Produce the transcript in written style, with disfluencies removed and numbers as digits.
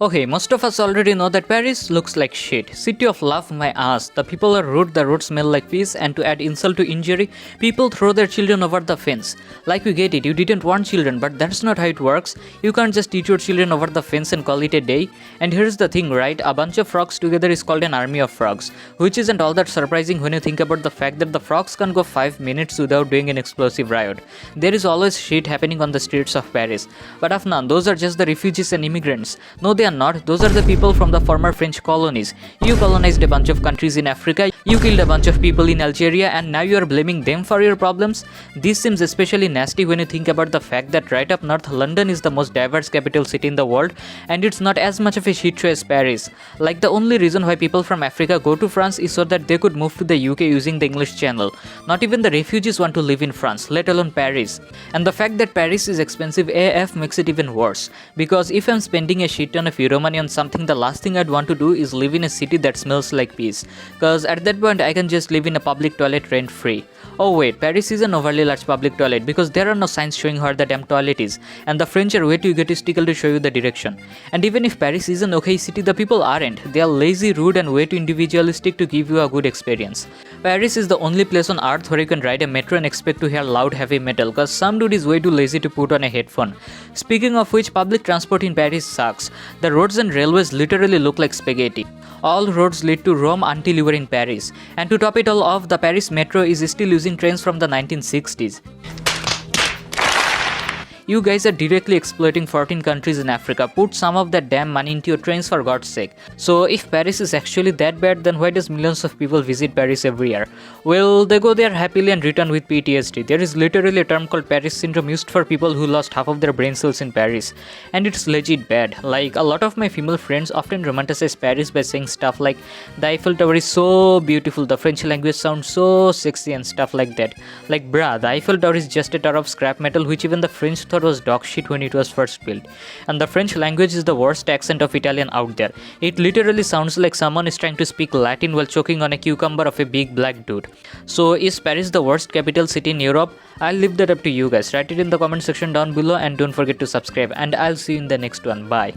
Okay, most of us already know that Paris looks like shit. City of love, my ass. The people are rude, the roads smell like piss, and to add insult to injury, people throw their children over the fence. Like we get it, you didn't want children, but that's not how it works. You can't just teach your children over the fence and call it a day. And here's the thing, right? A bunch of frogs together is called an army of frogs, which isn't all that surprising when you think about the fact that the frogs can go 5 minutes without doing an explosive riot. There is always shit happening on the streets of Paris. But Afnan, those are just the refugees and immigrants. No, they are not. Those are the people from the former French colonies. You colonized a bunch of countries in Africa, you killed a bunch of people in Algeria, and now you are blaming them for your problems? This seems especially nasty when you think about the fact that right up north, London is the most diverse capital city in the world, and it's not as much of a shit show as Paris. Like, the only reason why people from Africa go to France is so that they could move to the UK using the English Channel. Not even the refugees want to live in France, let alone Paris. And the fact that Paris is expensive AF makes it even worse, because if I'm spending a shit ton of euro money on something, the last thing I'd want to do is live in a city that smells like piss, cause at that point I can just live in a public toilet rent free. Oh wait, Paris is an overly large public toilet because there are no signs showing where the damn toilet is, and the French are way too egotistical to show you the direction. And even if Paris is an okay city, the people aren't. They are lazy, rude, and way too individualistic to give you a good experience. Paris is the only place on earth where you can ride a metro and expect to hear loud heavy metal, cause some dude is way too lazy to put on a headphone. Speaking of which, public transport in Paris sucks. The roads and railways literally look like spaghetti. All roads lead to Rome until you are in Paris. And to top it all off, the Paris metro is still using trains from the 1960s. You guys are directly exploiting 14 countries in Africa. Put some of that damn money into your trains for God's sake. So if Paris is actually that bad, then why does millions of people visit Paris every year? Well, they go there happily and return with PTSD. There is literally a term called Paris syndrome used for people who lost half of their brain cells in Paris. And it's legit bad. Like, a lot of my female friends often romanticize Paris by saying stuff like, the Eiffel Tower is so beautiful, the French language sounds so sexy and stuff like that. Like, bruh, the Eiffel Tower is just a tower of scrap metal which even the French thought was dog shit when it was first built. And the French language is the worst accent of Italian out there. It literally sounds like someone is trying to speak Latin while choking on a cucumber of a big black dude. So is Paris the worst capital city in Europe? I'll leave that up to you guys. Write it in the comment section down below and don't forget to subscribe, and I'll see you in the next one. Bye.